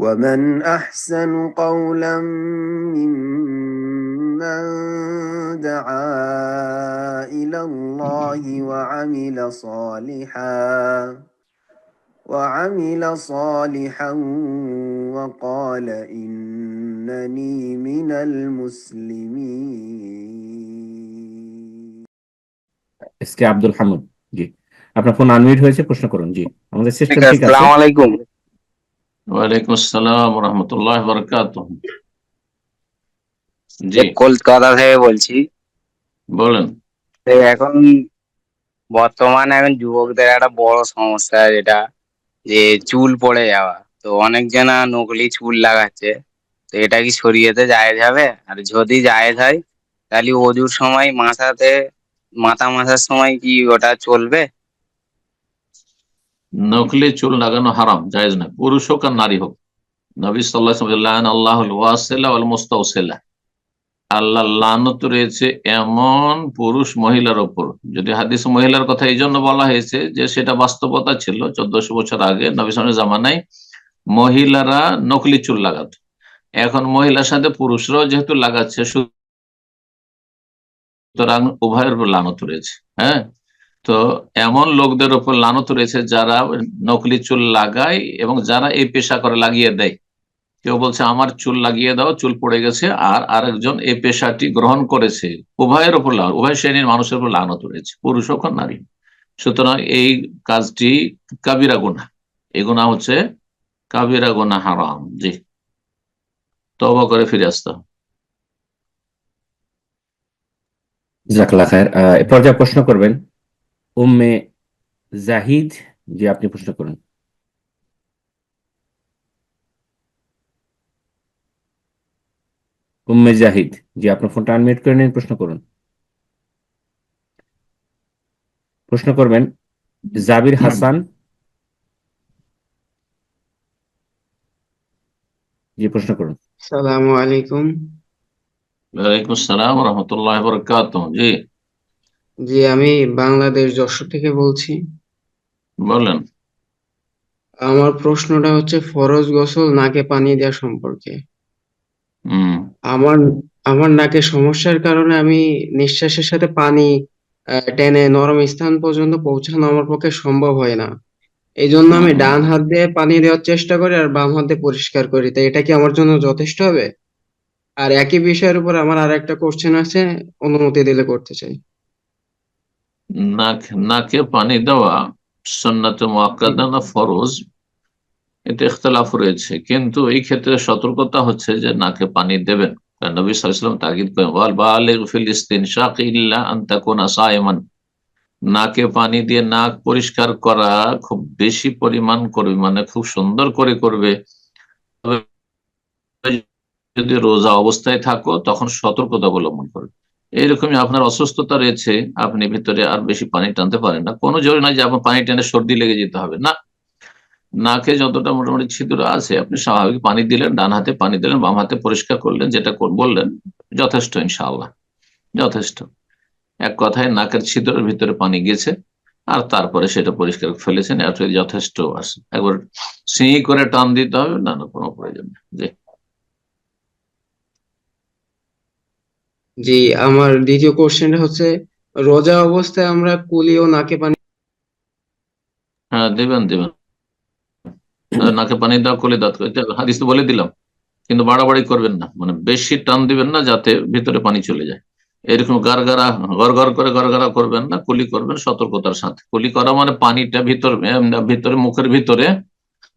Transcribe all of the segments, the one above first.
ومن أحسن قولا ممن دعا إلى الله وعمل صالحا وقال إنني من المسلمين. SK Abdul Hamid, জি আপনার phone unmute হয়েছে, প্রশ্ন করুন। জি আমাদের সিস্টেম ঠিক আছে। আসসালামু আলাইকুম। ওয়ালাইকুম আসসালাম ওয়া রাহমাতুল্লাহি ওয়া বারাকাতুহু। জি কলকাতা থেকে বলছি। বলেন। এখন বর্তমানে যুবকদের একটা বড় সমস্যা যেটা যে চুল পড়ে যাওয়া, তো অনেক জনা নকলি চুল লাগাচ্ছে, তো এটা কি শরীয়তে জায়েজ হবে? আর যদি জায়েজ হয় তাহলে ওযুর সময় মাথা মাসার সময় কি ওটা চলবে? নকলি চুল লাগানো হারাম, জায়েজ না, পুরুষ হোক আর নারী হোক। নবী সাল্লাল্লাহু আলাইহি ওয়াসাল্লাম আল্লাহুল ওয়াসিলা ওয়াল মুস্তাওসিলা, আল্লাহ লানত রয়েছে এমন পুরুষ মহিলার ওপর। যদি হাদিস মহিলার কথা এই জন্য বলা হয়েছে যে সেটা বাস্তবতা ছিল 1400 বছর আগে নবী সাল্লাল্লাহু আলাইহি জামানায় মহিলারা নকলি চুল লাগাত। এখন মহিলার সাথে পুরুষরাও যেহেতু লাগাচ্ছে, সুতরাং উভয়ের উপর লানত রয়েছে। হ্যাঁ, তো এমন লোকদের উপর লানত রয়েছে যারা নকলি চুল লাগায় এবং যারা এই পেশা করে লাগিয়ে দেয়। কেউ বলছে আমার চুল লাগিয়ে দাও, চুল পড়ে গেছে, আর আরেকজন এই পেশাটি গ্রহণ করেছে। উভয়ের উপর উভয় শ্রেণীর মানুষের উপর লানত রয়েছে, পুরুষ হোক আর নারী। সুতরাং এই কাজটি কাবিরা গুনাহ, এই গুনাহ হচ্ছে কাবিরা গুনাহ, হারাম। জি, তওবা করে ফিরে আসতে হবে। জাযাকাল্লাহ খায়ের। এ পর্যায়ে প্রশ্ন করবেন উম্মে জাহিদ, জি আপনি প্রশ্ন করুন। উম্মে জাহিদ, জি আপনার ফোনটা আনমিউট করে নিন, প্রশ্ন করুন। প্রশ্ন করবেন জাবির হাসান, জি প্রশ্ন করুন। আসসালামু আলাইকুম। ওয়ালাইকুম আসসালাম ওয়া রাহমাতুল্লাহি ওয়া বারাকাতুহু। জি জি, আমি বাংলাদেশ যশোর থেকে বলছি। বলেন। আমার প্রশ্নটা হচ্ছে ফরজ গোসল নাকে পানি দেওয়া সম্পর্কে। হম আমার আমার নাকে সমস্যার কারণে আমি নিঃশ্বাসের সাথে পানি টেনে নরম স্থান পর্যন্ত পৌঁছানো আমার পক্ষে সম্ভব হয় না। এই জন্য আমি ডান হাত দিয়ে পানি দেওয়ার চেষ্টা করি আর বাম হাত দিয়ে পরিষ্কার করি। তাই এটা কি আমার জন্য যথেষ্ট হবে? আর একই বিষয়ের উপর আমার আর একটা কোশ্চেন আছে, অনুমতি দিলে করতে চাই। নাকে পানি দেওয়া সুন্নাতে মুআক্কাদা না ফরজ, এতে ইখতিলাফ রয়েছে, কিন্তু এই ক্ষেত্রে সতর্কতা হচ্ছে যে নাকে পানি দেবেন। কারণ নবী সাল্লাল্লাহু আলাইহি ওয়াসাল্লাম তাকিদ করেন ওয়াল বালিগ ফিল ইসতিনশাক ইল্লা আন তাকুনা সায়মান। নাকে পানি দিয়ে নাক পরিষ্কার করা খুব বেশি পরিমাণ করবে, মানে খুব সুন্দর করে করবে। তবে যদি রোজা অবস্থায় থাকো তখন সতর্কতা অবলম্বন করবে। এইরকমই আপনার অসুস্থতা রয়েছে, আপনি ভিতরে আর বেশি পানি টানতে পারেন না, কোনো জোর নাই যে আপনার পানি টেনে সর্দি লেগে যেতে হবে না। নাকে যতটা মোটামুটি ছিদ্র আছে আপনি স্বাভাবিক পানি দিলেন, ডান হাতে পানি দিলেন, বাম হাতে পরিষ্কার করলেন, যেটা বললেন যথেষ্ট, ইনশাআল্লাহ যথেষ্ট। এক কথায় নাকের ছিদ্রের ভিতরে পানি গেছে আর তারপরে সেটা পরিষ্কার ফেলেছেন, এটা যথেষ্ট আছে। একবার সিঁড়ি করে টান দিতে হবে না, না কোনো প্রয়োজন নেই। জি জি, আমার দ্বিতীয় কোশ্চেনটা হচ্ছে, রোজা অবস্থায় আমরা কুলি ও নাকে পানি। হ্যাঁ, দেবেন দেবেন, নাকে পানি দাও, কলে দাঁত, হাদিস তো বলে দিলাম। কিন্তু বাড়াবাড়ি করবেন না, মানে বেশি টান দিবেন না যাতে ভিতরে পানি চলে যায়। এরকম গারগারা গড় করে গড়গড়া করবেন না, কুলি করবেন সতর্কতার সাথে। কুলি করা মানে পানিটা ভিতরে মুখের ভিতরে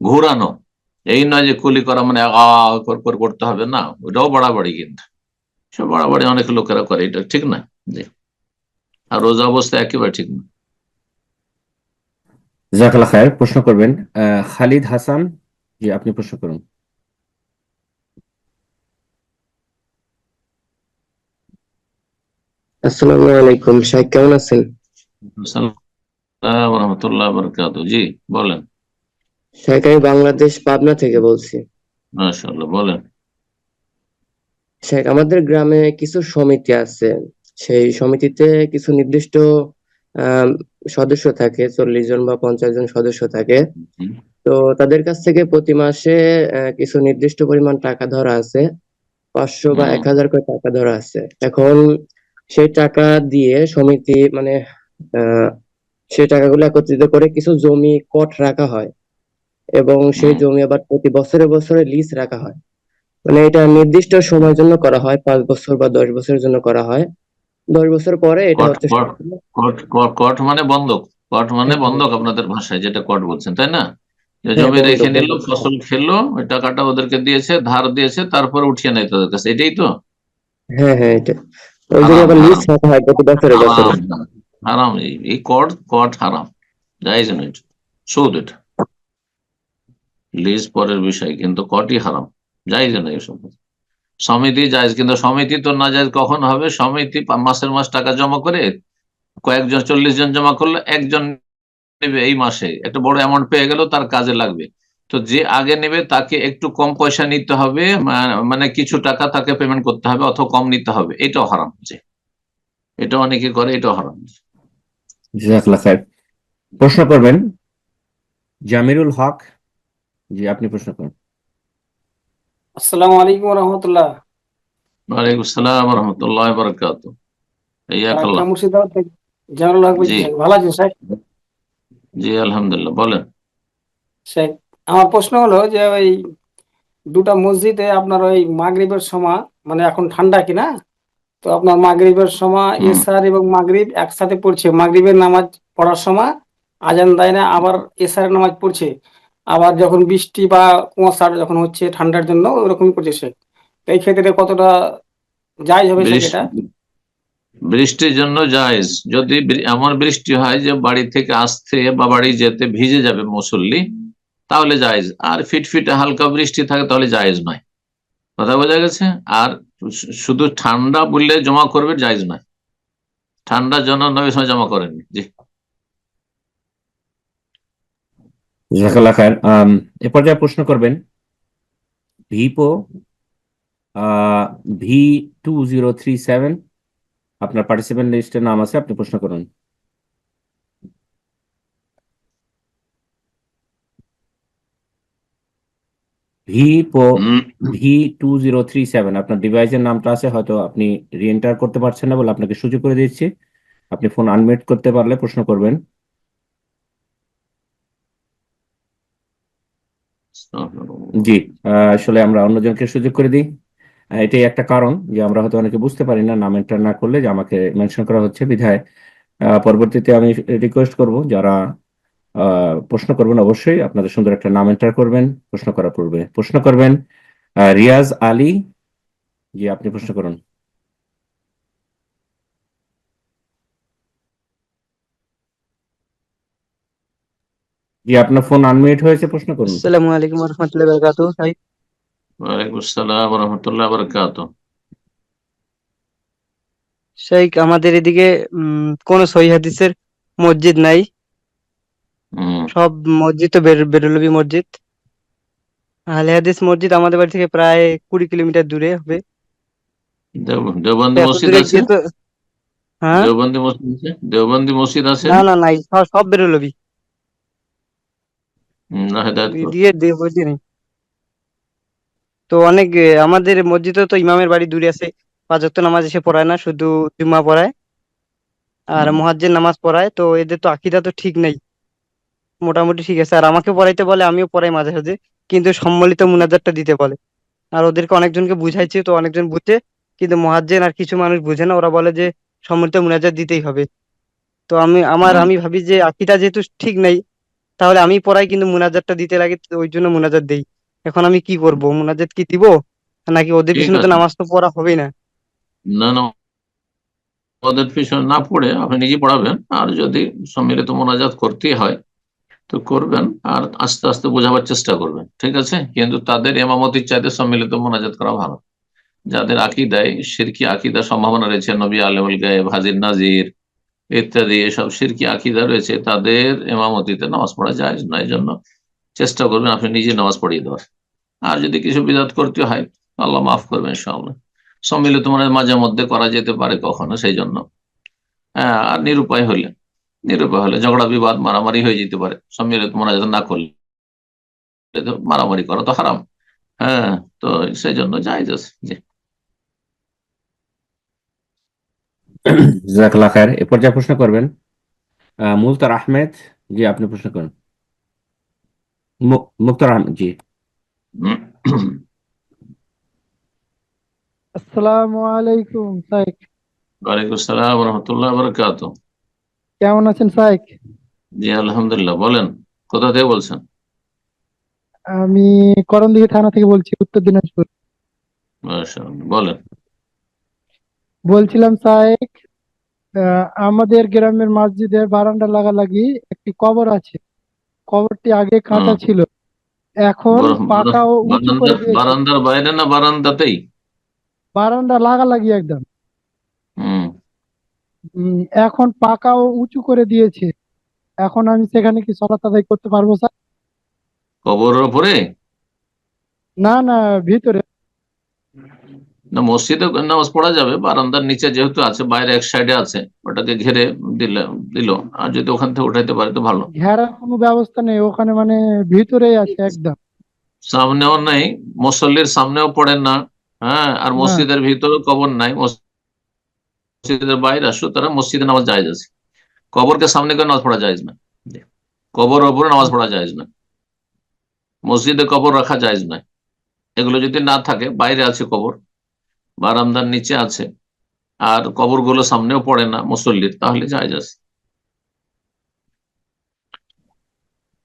ঘুরানো, এই নয় যে কুলি করা মানে করতে হবে না, ওটাও বাড়াবাড়ি। কিন্তু সব বাড়াবাড়ি অনেক লোকেরা করে, এটা ঠিক না। জি, আর রোজা অবস্থা একেবারে ঠিক না। জাযাকাল্লাহ খায়ের। প্রশ্ন করবেন খালিদ হাসান, জি আপনি প্রশ্ন করুন। আসসালামু আলাইকুম, শাহেদ কেমন আছেন? আসসালাম ওয়া রাহমাতুল্লাহি ওয়া বারাকাতুহু। জি বলেন। শাহেদ আমি বাংলাদেশ পাবনা থেকে বলছি। মাশাআল্লাহ, বলেন। শাহেদ আমাদের গ্রামে কিছু সমিতি আছে, সেই সমিতিতে কিছু নির্দিষ্ট আহ সদস্য থাকে, 40 জন বা 50 জন সদস্য থাকে। হুম, তো তাদের কাছ থেকে প্রতি মাসে কিছু নির্দিষ্ট পরিমাণ টাকা ধরা আছে, 500 বা হুম, 1000 করে টাকা ধরা আছে। এখন সেই টাকা দিয়ে সমিতি মানে আহ সেই টাকাগুলো একত্রিত করে কিছু জমি কট রাখা হয়, এবং সেই হুম। জমি আবার প্রতি বছরে বছরে লিজ রাখা হয়। মানে এটা নির্দিষ্ট সময়ের জন্য করা হয়, 5 বছর বা 10 বছরের জন্য করা হয়। 10 বছর পরে এটা কট হচ্ছে কট কট কট কট মানে বন্ধক। কট মানে হ্যাঁ বন্ধক আপনাদের ভাষায় যেটা কট বলছেন, তাই না? যে হ্যাঁ, জমি রেখে বন্ধক নিল, বন্ধক রাখা ফসল হয়। খেলো, ওই টাকাটা ওদেরকে দিয়েছে, ধার দিয়েছে, তারপরে উঠিয়ে নেয় তাদের কাছে, এটাই তো? হ্যাঁ হ্যাঁ, এটা ওই জন্য হারাম আবার লিজ হারাম রাখা হয় প্রতি বছরে বছরে। হারাম হারাম। এই কট কট হারাম, জায়েজ নয়, সুদ এটা। লিজ পরের বিষয়, কিন্তু কটই হারাম, জায়েজ নয় এসব। সমিতি জায়েজ, কিন্তু সমিতি তো না জায়েজ কখন হবে? সমিতি মাসের মাস টাকা জমা করে, কয়েকজন 40 জন জমা করলো, একজন নেবে এই মাসে একটা বড় অ্যামাউন্ট পেয়ে গেল, তার কাজে লাগবে। তো যে আগে নেবে তাকে একটু কম পয়সা নিতে হবে, মানে কিছু টাকা তাকে পেমেন্ট করতে হবে, অথবা কম নিতে হবে, এটাও হারাম যে, এটা অনেকে করে, এটাও হারাম। জাজাকাল্লাহ খায়ের। প্রশ্ন করবেন জামিরুল হক। জি, আপনি প্রশ্ন করুন। আসসালামু আলাইকুম রহমতুল্লাহ। ওয়ালাইকুম আসসালাম রহমতুল্লাহ বারাকাত। ঢাকা ইয়াকাল্লাহ। মুর্শিদাবাদ থেকে জানাল হক বলছি জি, স্যার, ভালো আছেন স্যার? জি, আলহামদুলিল্লাহ, বলেন। স্যার, আমার প্রশ্ন হলো যে ওই দুটা মসজিদে আপনার ওই মাগরিবের সময়, মানে এখন ঠান্ডা কিনা, তো আপনার মাগরিবের সময় হুম। এশার এবং মাগরিব একসাথে পড়ছে, মাগরিবের নামাজ পড়ার সময় আজান দেয় না, আবার এশারের নামাজ পড়ছে, আবার যখন বৃষ্টি বা কুয়াশা যখন হচ্ছে ঠান্ডার জন্য ওরকমই করছে স্যার। তো এই ক্ষেত্রে কতটা জায়জ হবে স্যার এটা? বৃষ্টির জন্য জায়েজ, যদি এমন বৃষ্টি হয় যে বাড়ি থেকে আসতে বা বাড়ি যেতে ভিজে যাবে মুসল্লি, তাহলে জায়েজ। আর ফিটফিটে হালকা বৃষ্টি থাকে তাহলে জায়েজ নয়। কথা বোঝা গেছে? আর শুধু ঠান্ডা বললে জমা করবে, জায়েজ নয়। ঠান্ডার জন্য নবী সময় জমা করেননি। জি। জাজাকাল্লাহ খায়ের। এ পর্যায়ে প্রশ্ন করবেন ভিপো V2037। আপনার পার্টিসিপেন্ট লিস্টের নাম আছে, আপনি প্রশ্ন করুন। ভিপো হুম। V2037, আপনার ডিভাইসের নামটা আছে, হয়তো আপনি রিএন্টার করতে পারছেন না বলে আপনাকে সুযোগ করে দিচ্ছি। আপনি ফোন আনমিউট করতে পারলে প্রশ্ন করবেন। জি, আসলে আমরা অন্যজনকে সুযোগ করে দিই। এটাই একটা কারণ যে আমরা হয়তো অনেকে বুঝতে পারি না, নাম এন্টার না করলে যে আমাকে মেনশন করা হচ্ছে বিধায়। পরবর্তীতে আমি রিকোয়েস্ট করব যারা প্রশ্ন করবেন অবশ্যই আপনাদের সুন্দর একটা নাম এন্টার করবেন প্রশ্ন করার পূর্বে। প্রশ্ন করবেন রিয়াজ আলী। জি, আপনি প্রশ্ন করুন। জি, আপনার ফোন আনমিউট হয়েছে, প্রশ্ন করুন। আসসালামু আলাইকুম রহমতুল্লাহ বারকাতু। ভাই, ওয়ালাইকুম আসসালাম রহমতুল্লাহ বারাকাত। শেখ, আমাদের এদিকে কোন সহিহ হাদিসের মসজিদ নাই। হম। সব মসজিদ তো বেরলভী মসজিদ। আহলে হাদিস মসজিদ আমাদের বাড়ি থেকে প্রায় 20 কিলোমিটার দূরে হবে। তো দেওবন্দি এত মসজিদ দূরে আছে? গিয়ে তো, হ্যাঁ, দেওবন্দি মসজিদ আছে, দেওবন্দি মসজিদ আছে? না না নাই, সব সব বেরলভী। না, হেদায়তপুর। দিয়ে মসজিদ নেই। তো অনেক আমাদের মসজিদে তো ইমামের বাড়ি দূরে আছে, 5 ওয়াক্ত নামাজ এসে পড়ায় না, শুধু জুম্মা পড়ায় আর হুম। মুয়াজ্জিন নামাজ পড়ায়। তো এদের তো আকীদা তো ঠিক নেই। মোটামুটি ঠিক আছে, আর আমাকে পড়াইতে বলে, আমিও পড়াই মাঝে মাঝে, কিন্তু সম্মিলিত মুনাজাতটা দিতে বলে। আর ওদেরকে অনেকজনকে বুঝাইছি, তো অনেকজন বুঝে, কিন্তু মুয়াজ্জিন আর কিছু মানুষ বুঝে না, ওরা বলে যে সম্মিলিত মুনাজাত দিতেই হবে। তো হুম। আমি ভাবি যে আকীদা যেহেতু ঠিক নেই, তাহলে আমি পড়াই কিন্তু মুনাজাতটা দিতে লাগে, তো ওই জন্য মুনাজাত দেই। এখন আমি কি করব, মুনাজাত কি দিব, নাকি ওদের ঠিক পিছনে তো আছে। নামাজ তো পড়া হবেই না? না, না, ওদের পিছনে না পড়ে আপনি নিজে পড়াবেন। আর যদি সম্মিলিত মোনাজাত করতেই হয় তো করবেন, আর আস্তে আস্তে বোঝাবার চেষ্টা করবেন, ঠিক আছে? কিন্তু তাদের এমামতির চাইতে সম্মিলিত মোনাজাত করা ভালো। যাদের আকীদায় শিরকি আকীদার সম্ভাবনা রয়েছে, নবী আলেমুল গায়েব, হাজির নাজির ইত্যাদি এসব শিরকি আকীদা রয়েছে, তাদের এমামতিতে নামাজ পড়া যায় না। এই জন্য চেষ্টা করবেন আপনি নিজে নামাজ পড়িয়ে দেওয়ার। আর যদি কিছু বিদাত করতে হয়, আল্লাহ মাফ করবেন ইনশাআল্লাহ। সম্মিলিত মানে মাঝে মধ্যে করা যেতে পারে কখনো, সেই জন্য। হ্যাঁ, আর নিরুপায় হলে নিরুপায় হলে ঝগড়া বিবাদ মারামারি হয়ে যেতে পারে, সম্মিলিত মোনাজাত না করলে তো মারামারি করা তো হারাম। হ্যাঁ, তো সেই জন্য জায়েজ আছে। জি, জাজাকাল্লাহ খায়ের। এ পর্যায়ে প্রশ্ন করবেন মুলতার আহমেদ। জি, আপনি প্রশ্ন করেন। মুক্তার আহমেদ, জি। আসসালামু আলাইকুম সাইক, ওয়ালাইকুম আসসালাম রহমতুল্লাহ বরকাত। কেমন আছেন সাইক? জি আলহামদুলিল্লাহ। বলেন, কোথা থেকে বলছেন? আমি করণদিঘি থানা থেকে বলছি, উত্তর দিনাজপুর। মাশাআল্লাহ, বলেন। বলছিলাম সাইক, আমাদের গ্রামের মসজিদের বারান্দা লাগালাগি একটি কবর আছে। কবরটি আগে কাঁচা হুম, ছিল, এখন পাকা ও উঁচু করে বারান্দার দিয়েছে। বারান্দার বাইরে না বারান্দাতেই? বারান্দা লাগালাগি একদম। হুম, এখন পাকা ও উঁচু করে দিয়েছে। এখন আমি সেখানে কি সালাত আদায় করতে পারবো স্যার? কবরের উপরে? না না, ভিতরে। না, মসজিদে নামাজ পড়া যাবে, বারান্দার নিচে যেহেতু আছে, বাইরে এক সাইডে আছে, ওটাকে ঘিরে দিল। আর যদি ওখান থেকে উঠাইতে পারে তো ভালো। ঘেরার কোনো ব্যবস্থা নেই ওখানে, মানে ভিতরেই আছে একদম। সামনেও নেই, মুসল্লির সামনেও পড়েন না। হ্যাঁ, আর না, মসজিদের ভিতরে কবর নাই, মসজিদের বাইরে আসো, তারা মসজিদে নামাজ জায়েজ আছে। কবরকে সামনে করে নামাজ পড়া জায়েজ না। কবর ওপরে নামাজ পড়া জায়েজ না, মসজিদে কবর রাখা জায়েজ না। এগুলো যদি না থাকে, বাইরে আছে কবর, বারান্দার নিচে আছে, আর কবরগুলো সামনেও পড়ে না মুসল্লির, তাহলে জায়েজ আছে।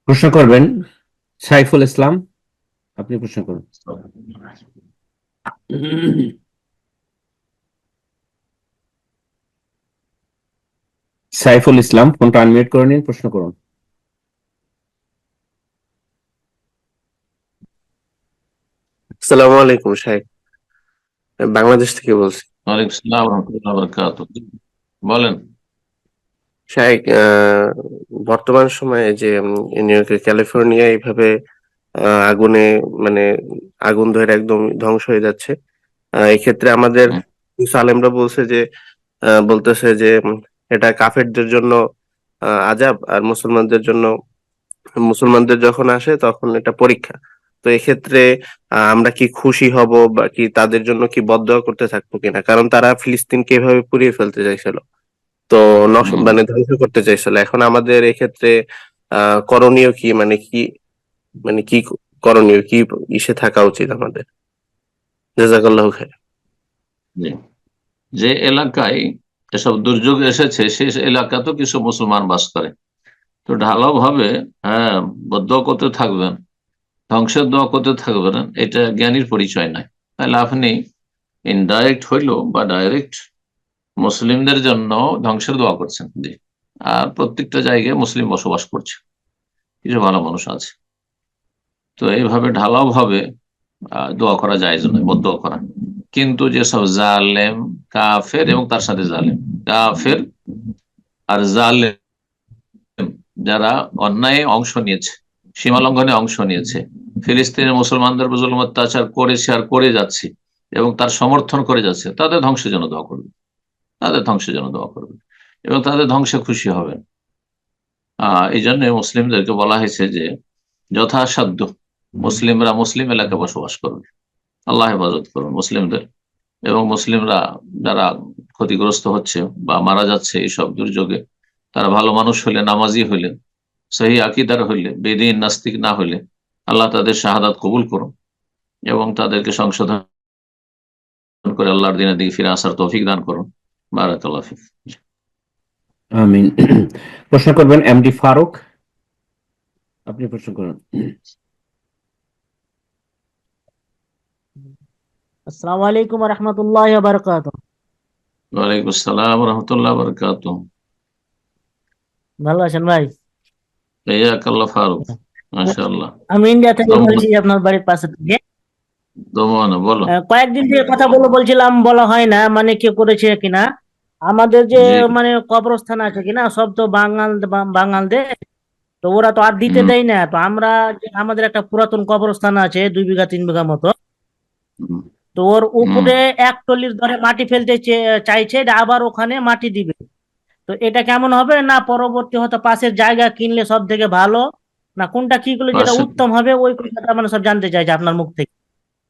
প্রশ্ন করবেন সাইফুল ইসলাম, আপনি প্রশ্ন করুন। সাইফুল ইসলাম, ফোনটা আনমিউট করে নিন, প্রশ্ন করুন। আসসালামু আলাইকুম শাইখ, বাংলাদেশ থেকে বলছি। ওয়ালাইকুম আসসালাম ওয়া রাহমাতুল্লাহি ওয়া বারাকাতুহু। বলেন। শাইখ, বর্তমান সময়ে যে নিউ ইয়র্কের ক্যালিফোর্নিয়া এইভাবে আগুনে, মানে আগুন ধরে একদম ধ্বংস হয়ে যাচ্ছে, এক্ষেত্রে আমাদের হুম, কিছু আলেমরা বলছে যে বলতেছে যে এটা কাফেরদের জন্য আযাব, আর মুসলমানদের যখন আসে তখন এটা পরীক্ষা। তো এক্ষেত্রে আমরা কি খুশি হব, বা কি তাদের জন্য কি বদদোয়া করতে থাকবো কিনা? কারণ তারা ফিলিস্তিনকে এভাবে পুড়িয়ে ফেলতে চাইছিল, তো হুম। মানে ধ্বংস করতে চাইছিল। এখন আমাদের এক্ষেত্রে করণীয় কি, মানে কি করণীয়, কি ইসে থাকা উচিত আমাদের? জাযাকাল্লাহু খাইর। জি। যে এলাকায় এসব দুর্যোগ এসেছে, সেই এলাকাতেও কিছু মুসলমান বাস করে, তো ঢালাও ভাবে হ্যাঁ দোয়া করতে থাকবেন, ধ্বংসের দোয়া করতে থাকবেন, এটা জ্ঞানীর পরিচয় নয়। তাহলে আপনি ইনডাইরেক্ট হইলো বা ডাইরেক্ট মুসলিমদের জন্য ধ্বংসের দোয়া করছেন। জি। আর প্রত্যেকটা জায়গায় মুসলিম বসবাস করছে, কিছু ভালো মানুষ আছে, তো এইভাবে ঢালাও ভাবে দোয়া করা যায় নয়, বদদোয়া করা। কিন্তু যেসব জালেম, কাফের এবং তার সাথে জালেম, কাফের আর জালেম, যারা অন্যায় অংশ নিয়েছে, সীমা লঙ্ঘনে অংশ নিয়েছে, ফিলিস্তিনের মুসলমানদের জুলুম অত্যাচার করেছে আর করে যাচ্ছে, এবং তার সমর্থন করে যাচ্ছে, তাদের ধ্বংসের জন্য দোয়া করবে, তাদের ধ্বংসের জন্য দোয়া করবে, এবং তাদের ধ্বংসে খুশি হবেন। এই জন্য মুসলিমদেরকে বলা হয়েছে যে যথাসাধ্য মুসলিমরা মুসলিম এলাকায় বসবাস করবে, আল্লাহ হেফাজত করুন মুসলিমদের। এবং মুসলিমরা যারা ক্ষতিগ্রস্ত হচ্ছে বা মারা যাচ্ছে এইসব দুর্যোগে, তারা ভালো মানুষ হলে, নামাজি হইলে, সহি আকিদার হইলে, বেদিন নাস্তিক না হইলে, আল্লাহ তাদের শাহাদাত কবুল করুন এবং তাদেরকে সংশোধন করে আল্লাহর দিনের দিকে ফিরে আসার তৌফিক দান করুন। বারাকাল্লাহ ফিক। আমিন। প্রশ্ন করবেন এমডি ফারুক, আপনি প্রশ্ন করুন। আসসালামু আলাইকুম ওয়া রাহমাতুল্লাহি ওয়া বারাকাতুহু। ওয়ালাইকুম আসসালাম রহমতুল্লাহ বরকাত। ভালো আছেন ভাই? ইয়াকাল্লাহ ফারুক, মাশাআল্লাহ। আমি ইন্ডিয়া থেকে বলছি, আপনার বাড়ির পাশে থেকে। দমন, বলো। কয়েকদিন থেকে কথা বলছিলাম, বলা হয় না, মানে কে করেছে কিনা। আমাদের যে জি। মানে কবরস্থান আছে কিনা, সব তো বাঙালদের, তো ওরা তো আর দিতে হুম, দেয় না। তো আমরা আমাদের একটা পুরাতন কবরস্থান আছে 2 বিঘা 3 বিঘা মতো, হুম, তো ওর হুম, উপরে এক টলির ধরে মাটি ফেলতে চাইছে, আবার ওখানে মাটি দিবে। তো এটা কেমন হবে, না পরবর্তী হয়তো পাশের জায়গা কিনলে সব থেকে ভালো, না কোনটা কি করলে যেটা পাশে উত্তম হবে, ওই কথাটা মানে সব জানতে চাইছে আপনার মুখ থেকে।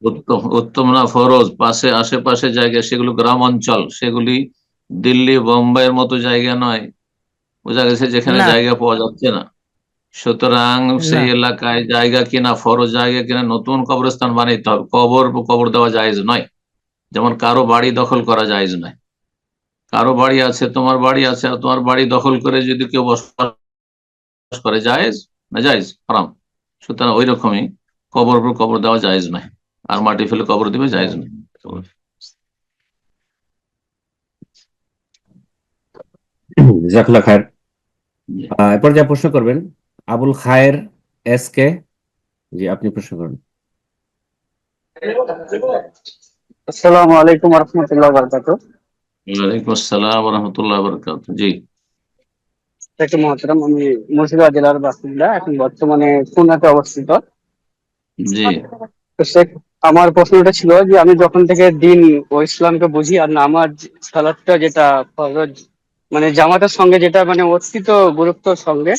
উত্তম উত্তম না ফরজ, পাশে আশেপাশে জায়গা, সেগুলো গ্রাম অঞ্চল, সেগুলি দিল্লি বোম্বাইয়ের মতো জায়গা নয়, বোঝা গেছে, যেখানে না জায়গা পাওয়া যাচ্ছে না। সুতরাং না সেই এলাকায় জায়গা কিনা ফরজ, জায়গা কিনা নতুন কবরস্থান বানাইতে হবে, কবর দেওয়া জায়েজ নয়। যেমন কারো বাড়ি দখল করা জায়েজ নয়। কারো বাড়ি আছে, তোমার বাড়ি আছে, আর তোমার বাড়ি দখল করে যদি কেউ বসবাস করে, জায়েজ না জায়েজ? হারাম। সুতরাং ওই রকমই কবর দেওয়া জায়েজ নয়, আর মাটি ফেলে কবর দিবে জায়েজ নয়। জাজাকাল্লাহ খায়ের। এরপর যা প্রশ্ন করবেন আবুল খায়ের SK, জি আপনি প্রশ্ন করুন। আসসালামু আলাইকুম রহমতুল্লাহ বারকাতুহ। ওয়ালাইকুম আসসালাম রহমতুল্লাহ বরকাত। জি থেকে মহতরম, আমি মুর্শিদাবাদ জেলার বাসিন্দা, এখন বর্তমানে খুলনাতে অবস্থিত। জি তো আমার প্রশ্নটা ছিল যে আমি যখন থেকে দিন ও ইসলামকে বুঝি, আর নামাজ সালাতটা যেটা ফরজ, মানে জামাতের সঙ্গে যেটা মানে অতীত গুরুত্বর সঙ্গে,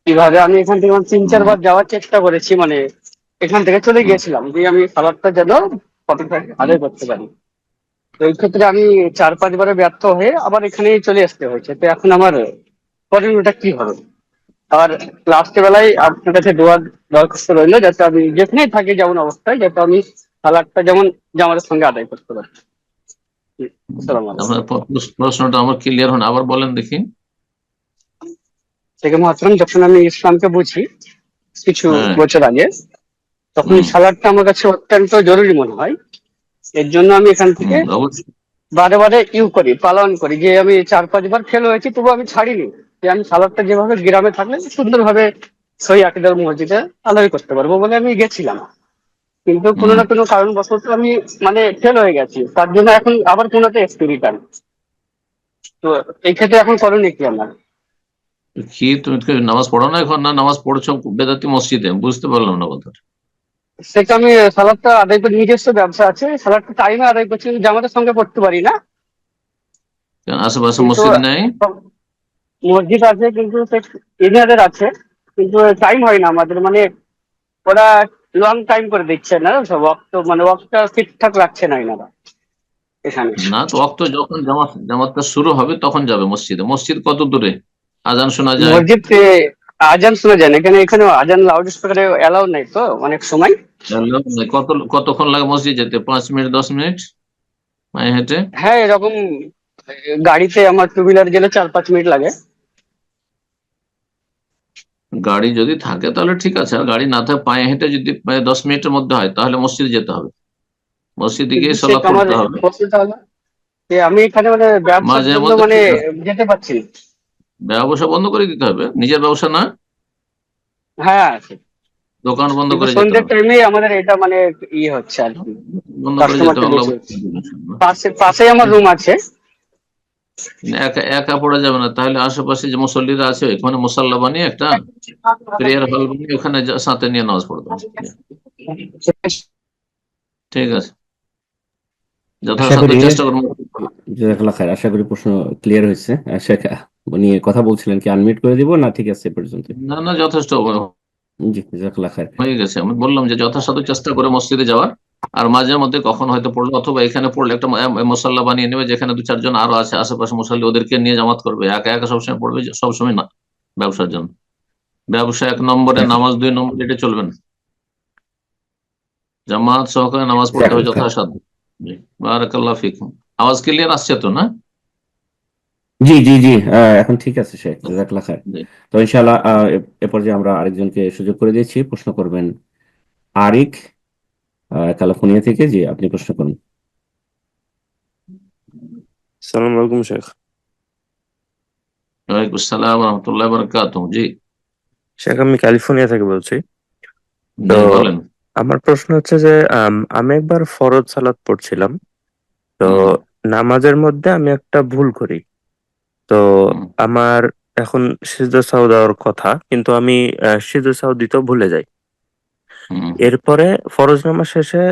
কিভাবে আমি এখান থেকে 3-4 বার যাওয়ার চেষ্টা করেছি, মানে এখান থেকে চলে গিয়েছিলাম যে আমি সালাদটা যেন কতটা আদায় করতে পারি। তো এই ক্ষেত্রে আমি 4-5 বারে ব্যর্থ হয়ে আবার এখানেই চলে আসতে হয়েছে। তো এখন আমার করণীয়টা কি হবে? আর লাস্ট বেলায় আপনার কাছে দোয়ার দরখাস্ত রইলো, যাতে আমি যেখানেই থাকি যেমন অবস্থায়, যাতে আমি সালাদটা যেমন জামাতের সঙ্গে আদায় করতে পারি। আসসালামু আলাইকুম। আপনার প্রশ্নটা আমার ক্লিয়ার হন, আবার বলেন দেখি। থেকে মহাতরম, যখন আমি ইসলামকে বুঝি কিছু হ্যাঁ। বছর আগে, তখন সালাদটা আমার কাছে অত্যন্ত জরুরি মনে হয়। এর জন্য আমি এখান থেকে অবশ্যই। বারে বারে পালন করি, যে আমি 4-5 বার ফেল হয়েছি তবু আমি ছাড়িনি, যে আমি সালাদটা যেভাবে গ্রামে থাকলে সুন্দরভাবে সহি আকিদার মসজিদে আদায় করতে পারবো বলে আমি গেছিলাম। কিন্তু কোনো না কোনো কারণবশত আমি মানে ফেল হয়ে গেছি, তার জন্য এখন আবার কোনোতে এসছি রিটার্ন। তো এই ক্ষেত্রে এখন করণীয় কি আমার? কি তুমি কি নামাজ পড়ো না এখন, না নামাজ পড়ছো বেদাতি মসজিদে? বুঝতে পারলাম না কথাটা। সেটা আমি সালাদটা আদায় করে, নিজস্ব ব্যবসা আছে, সালাদটা টাইমে আদায় করছি, কিন্তু জামাতের সঙ্গে পড়তে পারি না। কেন আশেপাশে কিন্তু মসজিদ নেই? মসজিদ আছে, কিন্তু এরিয়াদের আছে, কিন্তু টাইম হয় না আমাদের, মানে ওরা লং টাইম করে দিচ্ছে না, সব ওয়াক্ত মানে ওয়াক্তটা ঠিকঠাক রাখছে না এনারা এখানে। না তো ওয়াক্ত যখন জামাতটা শুরু হবে তখন যাবে মসজিদে। মসজিদ কত দূরে? আজান শোনা যায়? মসজিদ আজান শোনা যায় না, এখানে আজান লাউড স্পিকারে অ্যালাউ নাই তো অনেক সময়। কতক্ষণ লাগে মসজিদ যেতে? 5 মিনিট 10 মিনিট পায়ে হেঁটে? হ্যাঁ, এরকম গাড়িতে আমার 2 হুইলার গেলে 4-5 মিনিট লাগে। গাড়ি যদি থাকে তাহলে ঠিক আছে, আর গাড়ি না থাকে পায়ে হেঁটে যদি 10 মিনিটের মধ্যে হয় তাহলে মসজিদে যেতে হবে, মসজিদে গিয়ে কিন্তু সে সালাত আমার পড়তে হবে। প্রশ্নটা হলো যে আমি এখানে মানে ব্যবসার মাঝে জন্য মধ্যে মানে ঠিক আছে, যেতে পারছি না। ব্যবসা বন্ধ করে দিতে হবে, নিজের ব্যবসা না, হ্যাঁ আছে, দোকান বন্ধ কিন্তু করে যেতে সন্ধ্যের হবে। টাইমে আমাদের এটা মানে হচ্ছে আর কি, বন্ধ করে যেতে কাস্টমারটা হবে, আল্লাহ বেশি হচ্ছে। বলছেন। পাশেই আমার রুম আছে। একা একা পড়া যাবে না, তাহলে আশেপাশে যে মুসল্লিরা আছে ওখানে মুসাল্লা বানিয়ে একটা প্রেয়ার হল বানিয়ে ওখানে সাথে নিয়ে নামাজ পড়তে হবে। ঠিক আছে, আশা যথাসাধ্য করি চেষ্টা করবো। জাজাকাল্লাহ খায়ের, আশা করি প্রশ্ন ক্লিয়ার হয়েছে। শেখ উনি কথা বলছিলেন, কি আনমিউট করে দিব না? ঠিক আছে এ পর্যন্ত। না না, যথেষ্ট জি জাজাকাল্লাহ খায়ের। হয়ে গেছে। আমি বললাম যে যথাসাধ্য চেষ্টা করে মসজিদে যাওয়ার, আর মাঝে মধ্যে কখন হয়তো পড়লো অথবা এখানে পড়লে একটা মুসাল্লা বানিয়ে নেবে, যেখানে 2-4 জন আরো আছে আশেপাশে মুসল্লি, ওদেরকে নিয়ে জামাত করবে। একা একা সবসময় পড়বে সবসময় না, ব্যবসার জন্য। ব্যবসা 1 নম্বরে, নামাজ 2 নম্বরে, এটা চলবে না। জামাত সহকারে নামাজ পড়তে হবে যথাসাধ্য। জি, বারাকাল্লাহ ফিকুম। আওয়াজ ক্লিয়ার আসছে তো না? জি জি জি, এখন ঠিক আছে শেখ, জাজাকাল্লাহ খায়ের। তো ইনশাআল্লাহ এ পর্যায়ে আমরা আরেকজনকে সুযোগ করে দিয়েছি, প্রশ্ন করবেন আরিক, ক্যালিফোর্নিয়া থেকে। জি আপনি প্রশ্ন করুন। আসসালামু আলাইকুম শেখ। ওয়ালাইকুম আসসালাম রহমতুল্লাহ বারাকাতুহু। জি শেখ, আমি ক্যালিফোর্নিয়া থেকে বলছি। তো জি বলেন। আমার প্রশ্ন হচ্ছে যে আমি একবার ফরজ সালাত পড়ছিলাম, তো নামাজের মধ্যে আমি একটা ভুল করি। তো আমার এখন সিজদা সাও দেওয়ার কথা, কিন্তু আমি সিজদা সাও দিতেও ভুলে যাই। এরপরে ফরজ নামাজ শেষে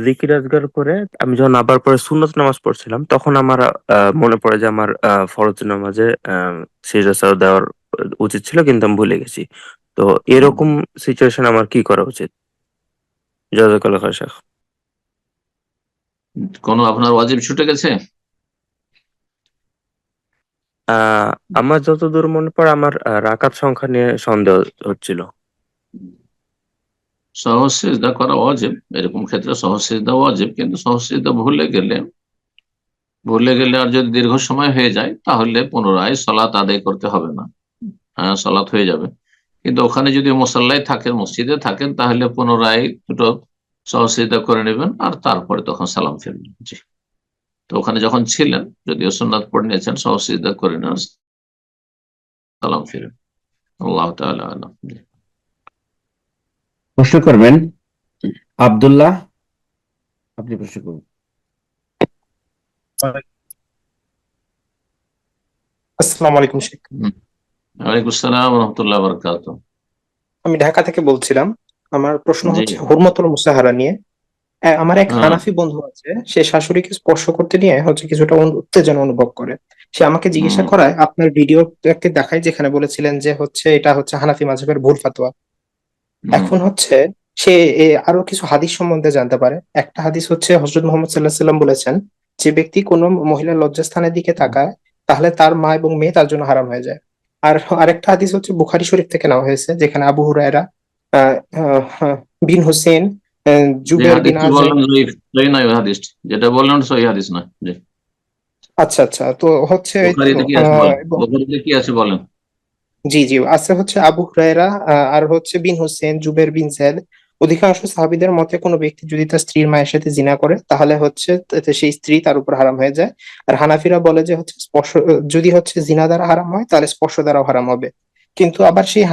জিকির আজগার করে আমি যখন আবার পরে সুন্নত নামাজ পড়ছিলাম, তখন আমার মনে পড়ে যে আমার ফরজ নামাজে সিজদা সাহু দেওয়ার উচিত ছিল, কিন্তু আমি ভুলে গেছি। তো এরকম সিচুয়েশন আমার কি করা উচিত? জাযাকাল্লাহ খাইর শেখ। কোনো আপনার ওয়াজিব ছুটে গেছে? আমার যতদূর মনে পড়ে আমার রাকাত সংখ্যা নিয়ে সন্দেহ হচ্ছিল। সহজ সিজদা করা ওয়াজিব, এরকম ক্ষেত্রে সহজ সিজদা ওয়াজিব, কিন্তু সহজ সিজদা ভুলে গেলে আর যদি দীর্ঘ সময় হয়ে যায় তাহলে পুনরায় সালাত আদায় করতে হবে না। হ্যাঁ, সালাত হয়ে যাবে। কিন্তু ওখানে যদি মুসাল্লায় থাকেন, মসজিদে থাকেন, তাহলে পুনরায় দুটো সহজ সিজদা করে নেবেন আর তারপরে তখন সালাম ফিরবেন। জি, তো ওখানে যখন ছিলেন, যদিও সুন্নাত পড়ে নিয়েছেন, সহজ সিজদা করে নেন, সালাম ফিরবেন। আল্লাহ তাআলা আ'লাম। প্রশ্ন করবেন আব্দুল্লাহ, আপনি প্রশ্ন করুন। আসসালামু আলাইকুম শেখ। ওয়ালাইকুম আসসালাম ওয়া রাহমাতুল্লাহি ওয়া বারাকাতুহু। আমি ঢাকা থেকে বলছিলাম। আমার প্রশ্ন জি। হচ্ছে হুরমাতুল মুসাহারা নিয়ে। আমার এক হ্যাঁ। হানাফি বন্ধু আছে, সে শাশুড়িকে স্পর্শ করতে নিয়ে হচ্ছে কিছুটা উত্তেজনা অনুভব করে। সে আমাকে জিজ্ঞাসা করায়, আপনার ভিডিওটাকে দেখায় যেখানে বলেছিলেন যে হচ্ছে এটা হচ্ছে হানাফি মাযহাবের ভুল ফাতোয়া। এখন হচ্ছে সে আরো কিছু হাদিস সম্বন্ধে জানতে পারে। একটা হাদিস হচ্ছে হযরত মুহাম্মদ সাল্লাল্লাহু আলাইহি সাল্লাম বলেছেন, যে ব্যক্তি কোনো মহিলার লজ্জাস্থানের দিকে তাকায় তাহলে তার মা এবং মেয়ে তার জন্য হারাম হয়ে যায়। আর আরেকটা হাদিস হচ্ছে বুখারী শরীফ থেকে নেওয়া হয়েছে, যেখানে আবু হুরায়রা, আহ, আহ, বিন হুসেন, যে জুবের বিন হাদিসটি আযিম। বললেন সহিহ নয়, ওই হাদিসটি যেটা বললেন সহিহ হাদিস নয়। জি। আচ্ছা আচ্ছা, তো হচ্ছে এই তো, বুখারীতে কি আছে বলেন, বুখারীতে কি আছে বলেন। জি জি, আছে হচ্ছে আবু হুরায়রা, আর হচ্ছে বিন হুসেন, জুবের বিন যায়েদ। অধিকাংশ সাহাবীদের মতে কোনো ব্যক্তি যদি তার স্ত্রীর মায়ের সাথে জিনা করে তাহলে হচ্ছে সেই স্ত্রী তার উপর হারাম হয়ে যায়। আর হানাফিরা বলে যে হচ্ছে স্পর্শ, যদি হচ্ছে জিনা দ্বারা হারাম হয় তাহলে স্পর্শ দ্বারাও হারাম হবে। কিন্তু আবার সেই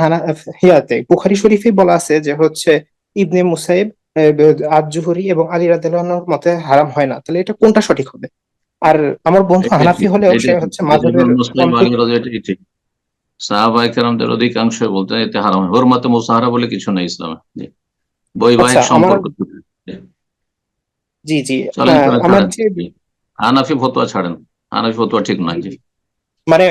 বুখারী শরীফে বলা আছে যে হচ্ছে ইবনে মুসাইব, আজ-জুহরি এবং আলী রাদিয়াল্লাহু আনহুর মতে হারাম হয় না। তাহলে এটা কোনটা সঠিক হবে? আর আমার বন্ধু এটাই হানাফি ঠিক, হলেও এটাই সে ঠিক। হচ্ছে যেটা মাযহাবের ইমাম মুসলিম আলী রাদিয়াল্লাহু, এটাই ঠিক। সাহাবায়ে কেরামদের অধিকাংশ বলতেন এতে হারাম হয়। হুরমাতে মুসাহারা বলে কিছু নেই ইসলামে। জি, বৈবাহিক আচ্ছা আমার, সম্পর্ক। জি। জি জি, চলেন তাহলে আমার ছাড়েন। যে জি। হানাফি ফতোয়া ছাড়েন, হানাফি ফতোয়া ঠিক নয়। জি। মানে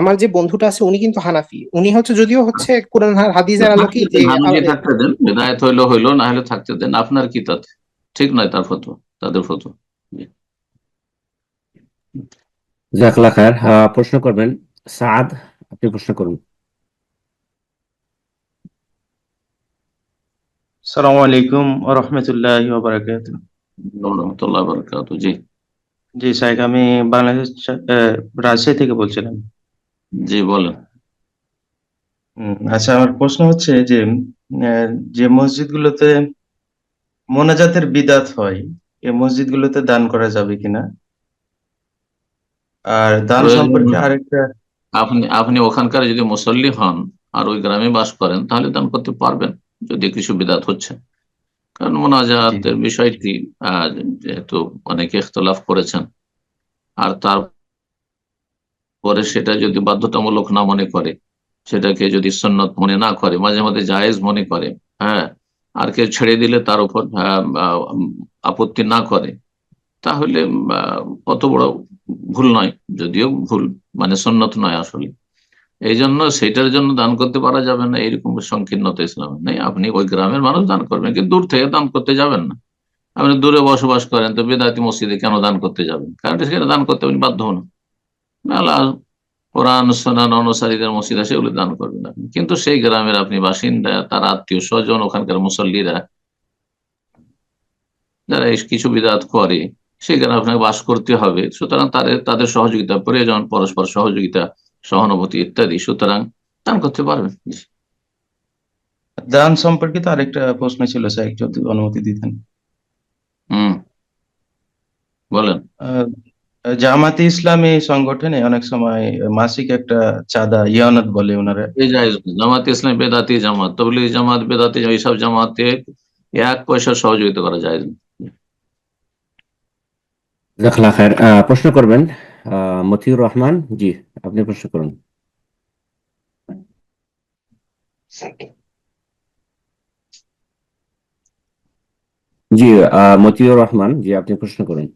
আমার যে বন্ধুটা আছে উনি কিন্তু হানাফি, উনি হচ্ছে যদিও হচ্ছে কোরআন হাদিসের থাকতে আলোকেই যে দেন, হানাফি থাকতে দেন, বিদায়াত হইলো হইলো, না হলে থাকতে দেন। আপনার কি তাতে? ঠিক নয় তার ফতোয়া, তাদের ফতোয়া। জি। জাযাকাল্লাহ খায়ের। প্রশ্ন করবেন সাদ, আপনি প্রশ্ন করুন। আসসালামু আলাইকুম ওয়া রাহমাতুল্লাহি ওয়া বারাকাতুহু। ওয়া রাহমাতুল্লাহি ওয়া বারাকাতুহু। জি। জি শাইখ, আমি বাংলাদেশ রাজশাহী থেকে বলছিলাম। জি বলেন। আচ্ছা, আমার প্রশ্ন হচ্ছে যে যে মসজিদগুলোতে মোনাজাতের বিদআত হয়, এই মসজিদগুলোতে দান করা যাবে কিনা? আর দান প্রয়োজন, সম্পর্কে আরেকটা। আপনি ওখানকার যদি মুসল্লি হন আর ওই গ্রামে বাস করেন তাহলে দান করতে পারবেন, যদি কিছু বিদআত হচ্ছে। কারণ মোনাজাতের বিষয়টি যেহেতু অনেকে ইখতিলাফ করেছেন, আর তারপরে সেটা যদি বাধ্যতামূলক না মনে করে, সেটাকে যদি সুন্নত মনে না করে, মাঝে মাঝে জায়েজ মনে করে, হ্যাঁ, আর কেউ ছেড়ে দিলে তার উপর আপত্তি না করে, তাহলে অত বড় ভুল নয়। যদিও ভুল, মানে সুন্নত নয় আসলে। এই জন্য সেটার জন্য দান করতে পারা যাবে না, এরকম সংকীর্ণতা ইসলামে নেই। আপনি ওই গ্রামের মানুষ দান করবেন, কিন্তু দূর থেকে দান করতে যাবেন না। আপনি দূরে বসবাস করেন, তো বেদাতি মসজিদে কেন দান করতে যাবেন? কারণ সেখানে দান করতে আপনি বাধ্য হন। মেলা কোরআন সুন্নাহ অনুসারীদের মসজিদ আছে, সেগুলো দান করবেন আপনি। কিন্তু সেই গ্রামের আপনি বাসিন্দা, তার আত্মীয় স্বজন, ওখানকার মুসল্লিরা যারা এই কিছু বিদআত করে, সেখানে আপনাকে বাস করতে হবে। সুতরাং তাদের সহযোগিতা প্রয়োজন, পরস্পর সহযোগিতা, সহানুভূতি ইত্যাদি। সুতরাং দান করতে পারবেন। দান সম্পর্কিত আরেকটা প্রশ্ন ছিল শাইখ, যদি অনুমতি দিতেন। বলেন। জামাতে ইসলামী সংগঠনে অনেক সময় মাসিক একটা চাঁদা ইয়ানত বলে ওনারা। এই জায়েজ নেই। জামাতে ইসলামী বেদাতি জামাত, তাবলীগ জামাত, বেদাতি এইসব জামাতে 1 পয়সা সহযোগিতা করা যায় না। জাযাকাল্লাহ খায়ের। প্রশ্ন করবেন মতিউর রহমান, জি আপনি প্রশ্ন করুন। জি, মতিউর রহমান, জি আপনি প্রশ্ন করুন।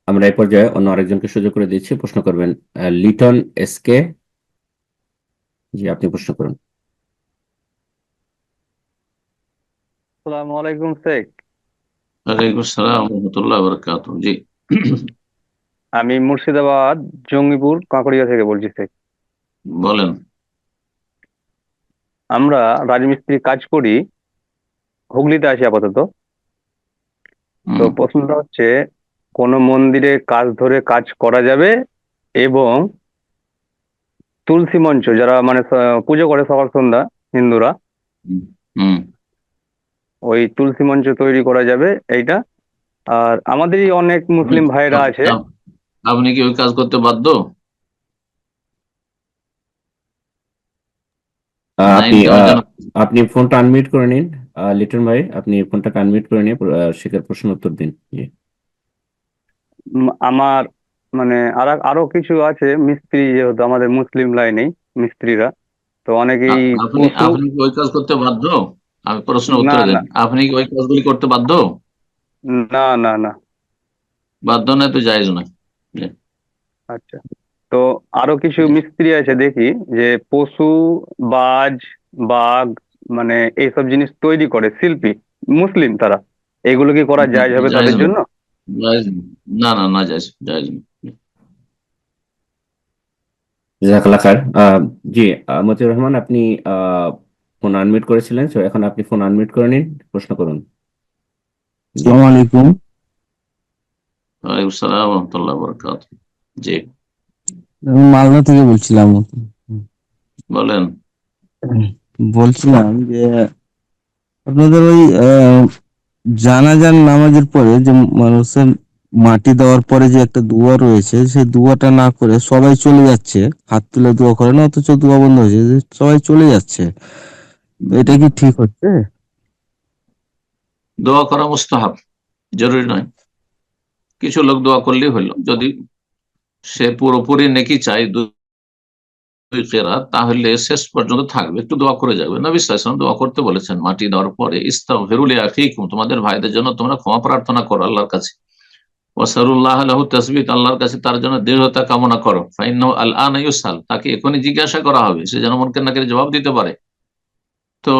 আমরা এই পর্যায়ে অন্য আরেকজনকে সুযোগ করে দিচ্ছি, প্রশ্ন করবেন লিটন এসকে। জি আপনি প্রশ্ন করুন। আসসালামু আলাইকুম শেখ। ওয়ালাইকুম আসসালাম রহমতুল্লাহ বারাকাতুহ। জি আমি মুর্শিদাবাদ জঙ্গিপুর কাঁকড়িয়া থেকে বলছি শেখ। বলেন। আমরা রাজমিস্ত্রি কাজ করি, হুগলিতে আছি আপাতত। তো প্রশ্নটা হচ্ছে, কোন মন্দিরে কাজ ধরে কাজ করা যাবে এবং তুলসী মঞ্চ যারা মানে পুজো করে সকাল সন্ধ্যা হিন্দুরা, ওই তুলসী মঞ্চ তৈরি করা যাবে এইটা। আর আমাদেরই অনেক মুসলিম ভাইরা আছে। আপনি কি ওই কাজ করতে বাধ্য? আপনি ফোনটা আনমিউট করে নিন, লিটন ভাই আপনি ফোনটাকে আনমিউট করে নিয়ে শেখের প্রশ্ন উত্তর দিন। জি। আমার মানে আরো কিছু আছে মিস্ত্রি, যেহেতু আমাদের মুসলিম লাইনেই মিস্ত্রিরা, তো অনেকেই আপনি কি ওই কাজ করতে বাধ্য? আমি প্রশ্ন উত্তর দেন, আপনি কি ওই কাজগুলি করতে বাধ্য? না না না, বাধ্য নয় তো জায়েজ নয়। আচ্ছা। তো আরো কিছু মিস্ত্রি আছে দেখি যে পশু, বাজ, বাঘ মানে এইসব জিনিস তৈরি করে শিল্পী, মুসলিম তারা, এগুলো কি করা জায়েজ হবে তাদের জন্য? না না না, জায়েজ জায়েজ না। জাযাকাল্লাহ খায়ের। জি মতিউর রহমান, আপনি ফোন আনমিউট করেছিলেন, তো এখন আপনি ফোন আনমিউট করে নিন, প্রশ্ন করুন। আসসালামু আলাইকুম। ওয়ালাইকুম আসসালাম রহমতুল্লাহ বারাকাতুহ। জি আমি মালদা থেকে বলছিলাম। বলেন। বলছিলাম যে আপনাদের ওই জানাজার নামাজের পরে যে মানুষের মাটি দেওয়ার পরে যে একটা দোয়া রয়েছে, সেই দোয়াটা না করে সবাই চলে যাচ্ছে, হাত তুলে দোয়া করে না, অথচ দোয়া বন্ধ হয়েছে, সবাই চলে যাচ্ছে, তো এটা কি ঠিক হচ্ছে? দোয়া করা মুস্তাহাব, জরুরি নয়। কিছু লোক দোয়া করলেই হলো, যদি সে পুরোপুরি নেকি চাই তাহলে শেষ পর্যন্ত থাকবে, একটু দোয়া করে যাবে। নবী সাল্লাল্লাহু আলাইহি ওয়াসাল্লাম দোয়া করতে বলেছেন মাটি দেওয়ার পরে, ইস্তাগফিরু লিআখিকুম, তোমাদের ভাইদের জন্য তোমরা ক্ষমা প্রার্থনা করো আল্লাহর কাছে, ওয়াসালুল্লাহ লাহু তাসবিত, আল্লাহর কাছে তার জন্য দৃঢ়তা কামনা করো, ফাইন্নাহু আল-আনা ইউসাল, তাকে এখনই জিজ্ঞাসা করা হবে, সে যেন মুনকার নাকির জবাব দিতে পারে। তো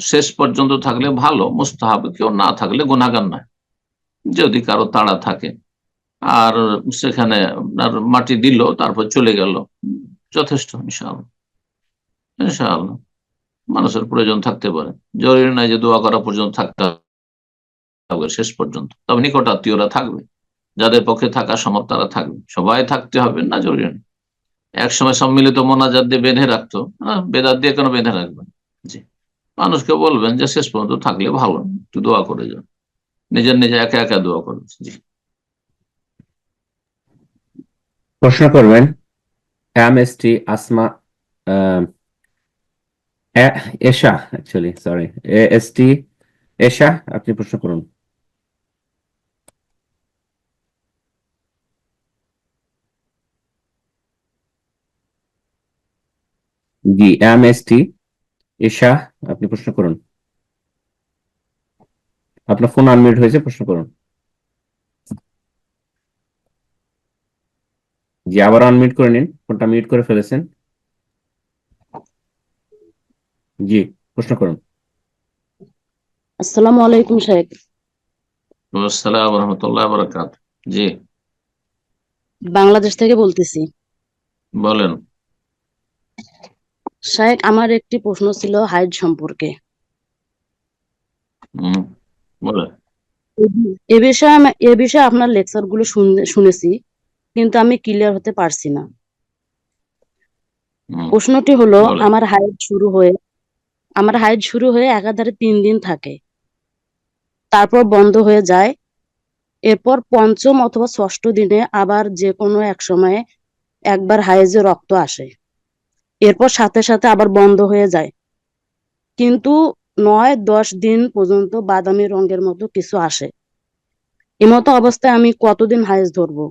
শেষ পর্যন্ত থাকলে ভালো, মুস্তাহাব। কেউ না থাকলে গুনাহগার নয়। যদি কারো তাড়া থাকে আর সেখানে আপনার মাটি দিল তারপর চলে গেল, যথেষ্ট। ইনশাআল্লাহ ইনশাআল্লাহ মানুষের প্রয়োজন থাকতে পারে, জরুরি নয় যে দোয়া করা পর্যন্ত থাকতে হবে শেষ পর্যন্ত। তবে নিকট আত্মীয়রা থাকবে, যাদের পক্ষে থাকা সম্ভব তারা থাকবে, সবাই থাকতে হবে না জরুরি নয়। এক সময় সম্মিলিত মোনাজাত দিয়ে বেঁধে রাখতো, বেদাত দিয়ে কেন বেঁধে রাখবেন? জি, মানুষকে বলবেন যে শেষ পর্যন্ত থাকলে ভালো, একটু দোয়া করে যান, নিজের নিজে একা একা দোয়া করবেন। জি, প্রশ্ন করবেন এমএসটি আসমা এশা, অ্যাকচুয়ালি সরি, এএসটি এশা, আপনি প্রশ্ন করুন। জি এমএসটি এশা, আপনি প্রশ্ন করুন। আপনার ফোন আনমিউট হয়েছে, প্রশ্ন করুন। জি আবার আনমিউট করে নিন, ফোনটা মিউট করে ফেলেছেন। জি প্রশ্ন করুন। আসসালামু আলাইকুম শেখ। আসসালামু রহমতুল্লাহ বারাকাতুহু। জি বাংলাদেশ থেকে বলতেছি। বলেন। শেখ, আমার একটি প্রশ্ন ছিল হাইজ সম্পর্কে। বলেন। এ বিষয়ে আপনার লেকচার গুলো শুনেছি, কিন্তু আমি ক্লিয়ার হতে পারছি না। প্রশ্নটি হলো, আমার হাইজ শুরু হয়ে একাধারে 3 দিন থাকে, তারপর বন্ধ হয়ে যায়, এরপর পঞ্চম অথবা ষষ্ঠ দিনে আবার যে কোনো এক সময়ে একবার হাইজে রক্ত আসে, এরপর সাথে সাথে আবার বন্ধ হয়ে যায়, কিন্তু 9-10 দিন পর্যন্ত বাদামি রঙের মতো কিছু আসে। এমতো অবস্থায় আমি কতদিন হাইজ ধরবো?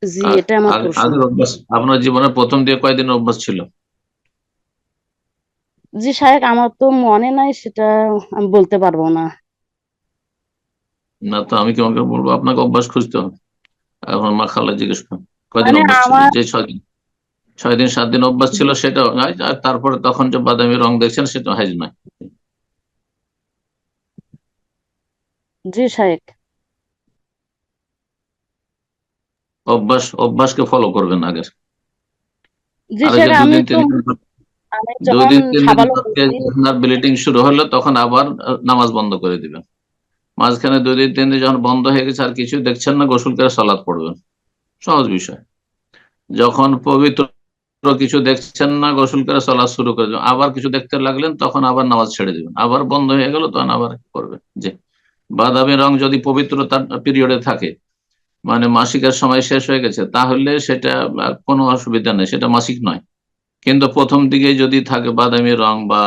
জি, এটা আমার প্রশ্ন। আগের অভ্যাস আপনার জীবনের প্রথম দিয়ে কয়দিন অভ্যাস ছিল? জি সাহেব, আমার তো মনে নাই, সেটা আমি বলতে পারবো না। না তো আমি কি আমাকে বলবো? আপনাকে অভ্যাস খুঁজতে হবে। এখন মা খালা জিজ্ঞেস করুন কয়দিন মানে অভ্যাস ছিল, আমার যে 6 দিন 6 দিন 7 দিন অভ্যাস ছিল সেটা হাইজ, আর তারপরে তখন যে বাদামি রং দেখছেন সেটা হাইজ নয়। জি সাহেব, অভ্যাসকে ফলো করবেন আগে। জি আর এই সাহেব, যে আমি দুদিন তো তিন দিন আমি যখন 2 দিন 3 দিন সাবালক পর হয়েছি। আপনার ব্লিডিং শুরু হলো তখন আবার নামাজ বন্ধ করে দিবেন। মাঝখানে 2 দিন 3 দিন যখন বন্ধ হয়ে গেছে আর কিছু দেখছেন না, গোসল করে সালাত পড়বেন। সহজ বিষয়। যখন পবিত্র কিছু দেখছেন না, গোসল করে সালাত শুরু করে দেবেন। আবার কিছু দেখতে লাগলেন তখন আবার নামাজ ছেড়ে দিবেন। আবার বন্ধ হয়ে গেল তখন আবার করবেন। যে বাদামি রং যদি পবিত্রতার পিরিয়ডে থাকে, মানে মাসিকের সময় শেষ হয়ে গেছে, তাহলে সেটা কোনো অসুবিধা নেই, সেটা মাসিক নয়। কিন্তু প্রথম দিকে যদি থাকে বাদামি রং বা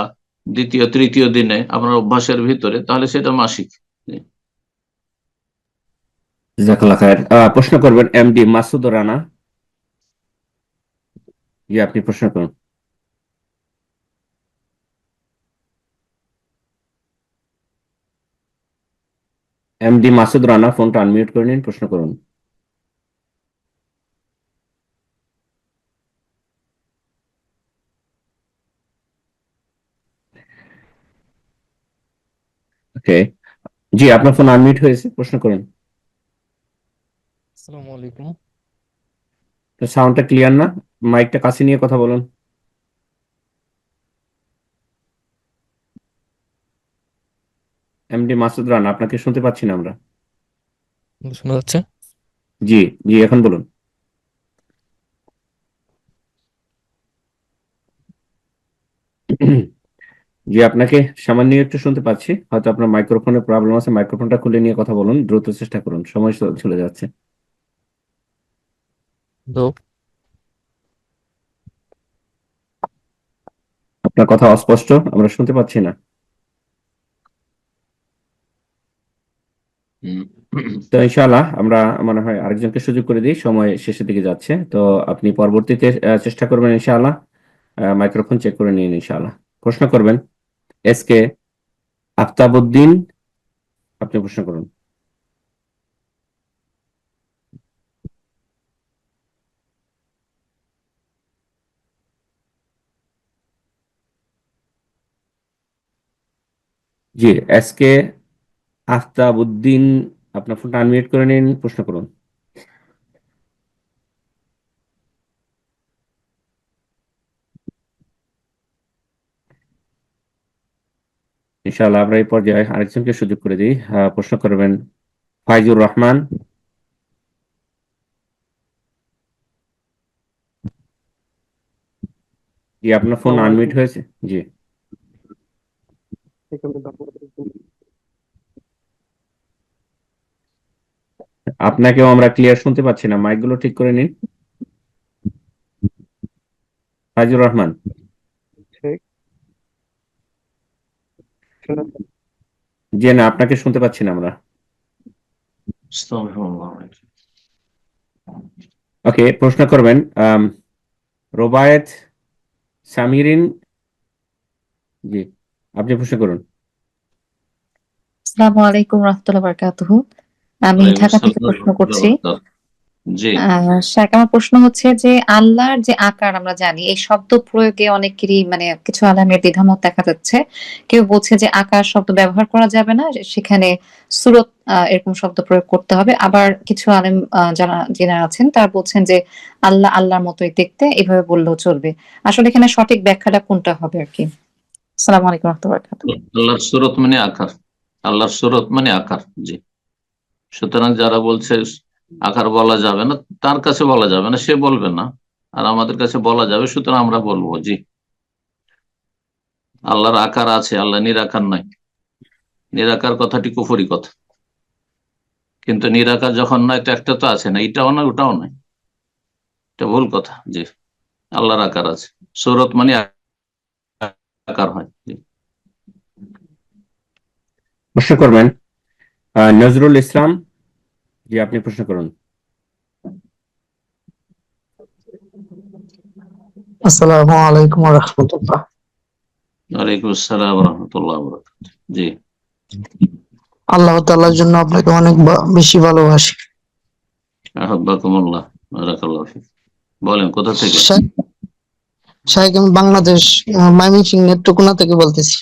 দ্বিতীয় তৃতীয় দিনে আপনার অভ্যাসের ভিতরে, তাহলে সেটা মাসিক। জি। জাজাকাল্লাহ খায়ের। প্রশ্ন করবেন এমডি মাসুদ রানা। জি, আপনি প্রশ্ন করুন। এমডি মাসুদ রানা, ফোনটা আনমিউট করে নিন, প্রশ্ন করুন। ওকে, জি আপনার ফোন আনমিউট হয়েছে, প্রশ্ন করুন। আসসালামু আলাইকুম। সাউন্ডটা ক্লিয়ার না, মাইকটা কাছে নিয়ে কথা বলুন। এমডি মাসুদ রানা, আপনাকে শুনতে পাচ্ছি না আমরা। শোনা যাচ্ছে? জি, জি এখন বলুন। জি, আপনাকে সামান্য একটু শুনতে পাচ্ছি, হয়তো আপনার মাইক্রোফোনের প্রবলেম আছে, মাইক্রোফোনটা খুলে নিয়ে কথা বলুন, দ্রুত চেষ্টা করুন, সময় চলে যাচ্ছে। তো আপনার কথা অস্পষ্ট, আমরা শুনতে পাচ্ছি না। তো ইনশাআল্লাহ আমরা মনে হয় আরেকজনকে সুযোগ করে দিই, সময় শেষের দিকে যাচ্ছে। তো আপনি পরবর্তীতে চেষ্টা করবেন ইনশাআল্লাহ, মাইক্রোফোন চেক করে নিন ইনশাআল্লাহ। প্রশ্ন করবেন এসকে আফতাবউদ্দিন, আপনি প্রশ্ন করুন। জি, এসকে আফতাবউদ্দিন, আপনার ফোনটা আনমিউট করে নিন, প্রশ্ন করুন। ইনশাআল্লাহ আমরা এই পর্যায়ে আরেকজনকে সুযোগ করে দিই, প্রশ্ন করবেন ফাইজুর রহমান। জি, আপনার ফোন আসসালামু আনমিউট আলাইকুম। হয়েছে। জি, আপনাকেও আমরা ক্লিয়ার শুনতে পাচ্ছি না, মাইকগুলো ঠিক করে নিন। ফাইজুর রহমান, জি না, আপনাকে শুনতে পাচ্ছি না আমরা। ওকে, প্রশ্ন করবেন রোবায়েত সামিরিন। জি, আপনি প্রশ্ন করুন। আসসালামু আলাইকুম রহমতুল্লাহ বারকাতুহু। আমি ওয়ালাইকুম ঢাকা থেকে আসসালাম প্রশ্ন ওয়া করছি। রাহমাতুল্লাহ। জি। শাক, আমার প্রশ্ন হচ্ছে যে আল্লাহর যে আকার আমরা জানি, এই শব্দ প্রয়োগে অনেকেরই মানে কিছু আলেমের দ্বিধামত দেখা যাচ্ছে। কেউ বলছে যে আকার শব্দ ব্যবহার করা যাবে না, সেখানে সূরত এরকম শব্দ প্রয়োগ করতে হবে। আবার কিছু আলেম যারা আছেন তারা বলছেন যে আল্লাহ আল্লাহর মতোই দেখতে, এভাবে বললেও চলবে। আসলে এখানে সঠিক ব্যাখ্যাটা কোনটা হবে আর কি? আসসালামু আলাইকুম রহমতুল্লাহ বারকাতুহু। আল্লাহর সুরত মানে আকার। আল্লাহর সুরত মানে আকার। জি। সুতরাং যারা বলছে আকার বলা যাবে না, তার কাছে বলা যাবে না, সে বলবে না, আর আমাদের কাছে বলা যাবে, সুতরাং আমরা বলবো। জি, আল্লাহর আকার আছে, আল্লাহ নিরাকার নয়। নিরাকার কথাটি কুফরি কথা, কিন্তু নিরাকার যখন নয় তো একটা তো আছে না, এটাও নয় ওটাও নয়, এটা ভুল কথা। জি, আল্লাহর আকার আছে, সুরত মানে আকার হয়। জি। প্রশ্ন করবেন নজরুল ইসলাম। জি, আপনি প্রশ্ন করুন। আসসালামু আলাইকুম ওয়া রাহমাতুল্লাহ। ওয়ালাইকুম আসসালাম রহমতুল্লাহ বরকাতুহু। জি, আল্লাহ তাআলার জন্য আপনাকে অনেক বেশি ভালোবাসি। আহাব্বাকুমুল্লাহ, বারাকাল্লাহু ফিক। বলেন কোথা থেকে? শাহেখ, আমি বাংলাদেশ ময়মনসিংহ নেত্রকোনা থেকে বলতেছি।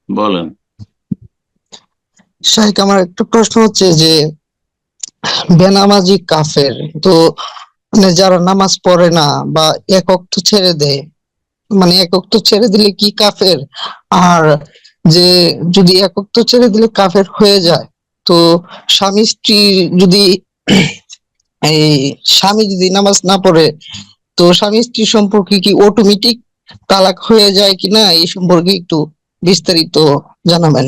বলেন। শাহেখ, আমার একটা প্রশ্ন হচ্ছে যে বেনামাজি কাফের, তো মানে যারা নামাজ পড়ে না বা এক ওয়াক্ত ছেড়ে দেয়, মানে এক ওয়াক্ত ছেড়ে দিলে কি কাফের? আর যে যদি এক ওয়াক্ত ছেড়ে দিলে কাফের হয়ে যায়, তো স্বামী স্ত্রী যদি এই স্বামী যদি নামাজ না পড়ে, তো স্বামী স্ত্রী সম্পর্কে কি অটোমেটিক তালাক হয়ে যায় কিনা, এই সম্পর্কে একটু বিস্তারিত জানাবেন।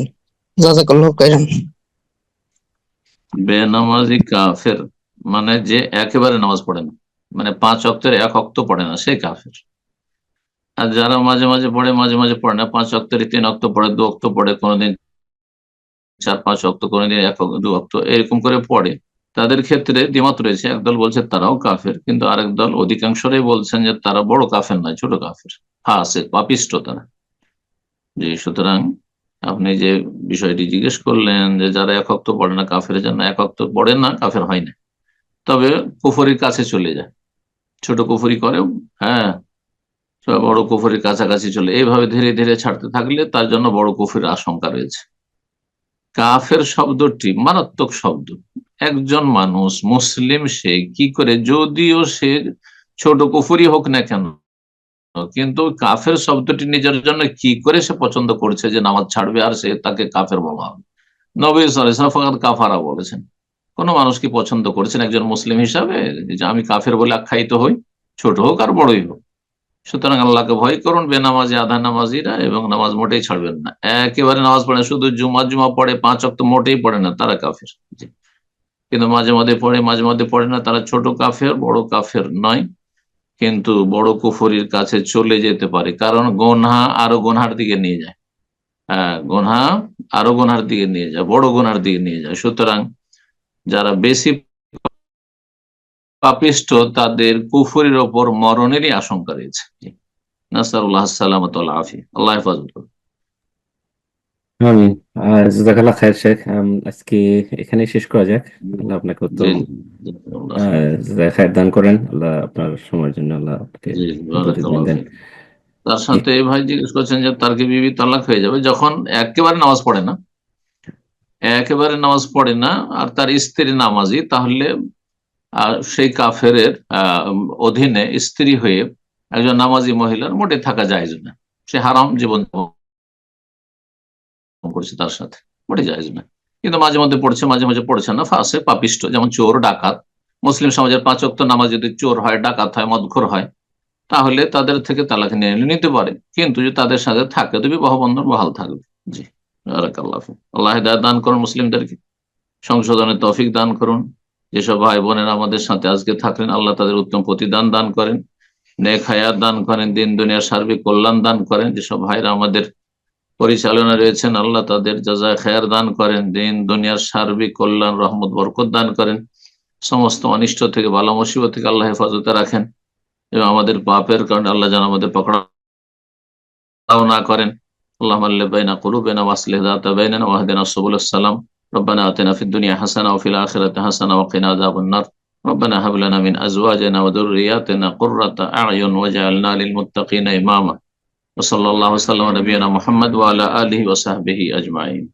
জাযাকাল্লাহু খাইরান। বেনামাজি কাফের মানে যে একেবারে নামাজ পড়ে না, মানে 5 ওয়াক্তের 1 ওয়াক্ত পড়ে না, সে কাফের। আর যারা মাঝে মাঝে পড়ে, মাঝে মাঝে পড়ে না, 5 ওয়াক্তের 3 ওয়াক্ত পড়ে, 2 ওয়াক্ত পড়ে, কোনোদিন 4-5 ওয়াক্ত, কোনোদিন 1 2 ওয়াক্ত, এরকম করে পড়ে, তাদের ক্ষেত্রে দ্বিমত রয়েছে। একদল বলছে তারাও কাফের, কিন্তু আরেক দল, অধিকাংশরাই বলছেন যে তারা বড় কাফের নয়, ছোট কাফের, ফাসিক, পাপিষ্ঠ তারা। জি, সুতরাং আপনি যে বিষয়টি জিজ্ঞেস করলেন যে যারা 1 ওয়াক্ত পড়ে না কাফের, যেন 1 ওয়াক্ত পড়ে না কাফের হয় না, তবে কুফরির কাছে চলে যায়, ছোট কুফরি করেও, হ্যাঁ, বড় কুফরির কাছাকাছি চলে, এইভাবে ধীরে ধীরে ছাড়তে থাকলে তার জন্য বড় কুফরির আশঙ্কা রয়েছে। কাফের শব্দটি মারাত্মক শব্দ। একজন মানুষ মুসলিম, সে কি করে, যদিও সে ছোট কুফরি হোক না কেন, কিন্তু কাফের শব্দটি নিজের জন্য কি করে সে পছন্দ করছে যে নামাজ ছাড়বে আর সে তাকে কাফের বলা হবে। নবী সাল্লাল্লাহু আলাইহি ওয়াসাল্লাম ফাকাদ কাফারা বলেছেন। কোন মানুষ কি পছন্দ করছেন একজন মুসলিম হিসাবে যে আমি কাফের বলে আখ্যায়িত হই, ছোট হোক আর বড়ই হোক? সুতরাং আল্লাহকে ভয় করুন বেনামাজি আধা নামাজিরা, এবং নামাজ মোটেই ছাড়বেন না। একেবারে নামাজ পড়ে না, শুধু জুমা পড়ে, 5 ওয়াক্ত মোটেই পড়ে না, তারা কাফের। কিন্তু মাঝে মধ্যে পড়ে, মাঝে মধ্যে পড়ে না, তারা ছোট কাফের, বড় কাফের নয়। কিন্তু বড় কুফরির কাছে চলে যেতে পারে, কারণ গোনা আরো গোনার দিকে নিয়ে যায়। হ্যাঁ, গোনা আরো গোনার দিকে নিয়ে যায়, বড় গোনার দিকে নিয়ে যায়। সুতরাং যারা বেশি পাপিষ্ঠ, তাদের কুফরির ওপর মরণেরই আশঙ্কা রয়েছে। নাসআলুল্লাহ সালামাত ওয়াল আফিয়া, আল্লাহ হেফাজত করুন। আমিন। জাযাকাল্লাহ খায়ের শেখ। আজকে এখানে শেষ করা যাক। আল্লাহ আপনাকে উত্তম খায়ের দান করেন। আল্লাহ আপনার সময়ের জন্য আল্লাহ আপনাকে প্রতিদিন দেন। তার সাথে ভাই জিজ্ঞেস করছেন যে তার কি বিবি তালাক হয়ে যাবে যখন একেবারে নামাজ পড়ে না, একেবারে নামাজ পড়ে না আর তার স্ত্রী নামাজি, তাহলে সেই কাফের অধীনে স্ত্রী হয়ে একজন নামাজি মহিলার মোটে থাকা যায় না, সে হারাম জীবন করছে, তার সাথে মোটে যায় না। কিন্তু মাঝে মধ্যে পড়ছে, মাঝে মাঝে পড়ছে না, ফাসে পাপিষ্ট, যেমন চোর ডাকাত। মুসলিম সমাজের 5 ওয়াক্ত নামাজ যদি চোর হয়, ডাকাত হয়, মদখোর হয়, তাহলে তাদের থেকে তালাক নিতে পারে, কিন্তু যদি তাদের সাথে থাকে তো বিবাহ বন্ধন বহাল থাকবে। জি, বারাকাল্লাহ ফিক। আল্লাহ হিদায়াত দান করুন, মুসলিমদেরকে সংশোধনের তৌফিক দান করুন। যেসব ভাই বোনেরা আমাদের সাথে আজকে থাকলেন, আল্লাহ তাদের উত্তম প্রতিদান দান করেন, নেক হায়াত দান করেন, দিন দুনিয়ার সার্বিক কল্যাণ দান করেন। যেসব ভাইরা আমাদের পরিচালনা রয়েছেন, আল্লাহ তাদের জাযায়ে খায়ের দান করেন, দিন দুনিয়ার সার্বিক কল্যাণ, রহমত, বরকত দান করেন। সমস্ত অনিষ্ট থেকে, বালা মুসিবত থেকে আল্লাহ হেফাজতে রাখেন, এবং আমাদের পাপের কারণে আল্লাহ যেন আমাদের পকড়াও না করেন। আল্লাহুম্মা আল্লিফ বাইনা কুলুবিনা ওয়া আসলিহ যাতা বাইনানা ওয়াহদিনা সুবুলাস সালাম। রব্বানা আতিনা ফিদ দুনিয়া হাসানাহ ওয়া ফিল আখিরাতি হাসানাহ ওয়া কিনা আযাবান নার। রব্বানা হাব লানা মিন আজওয়াজিনা ওয়া যুররিয়াতিনা কুররাতা আ'য়ুন ওয়াজআলনা লিল মুত্তাকিনা ইমামা। ওয়া সাল্লাল্লাহু ওয়া সাল্লামা আলা নাবিয়িনা মুহাম্মদ ওয়া আলা আলিহি ওয়া সাহবিহি আজমাইন।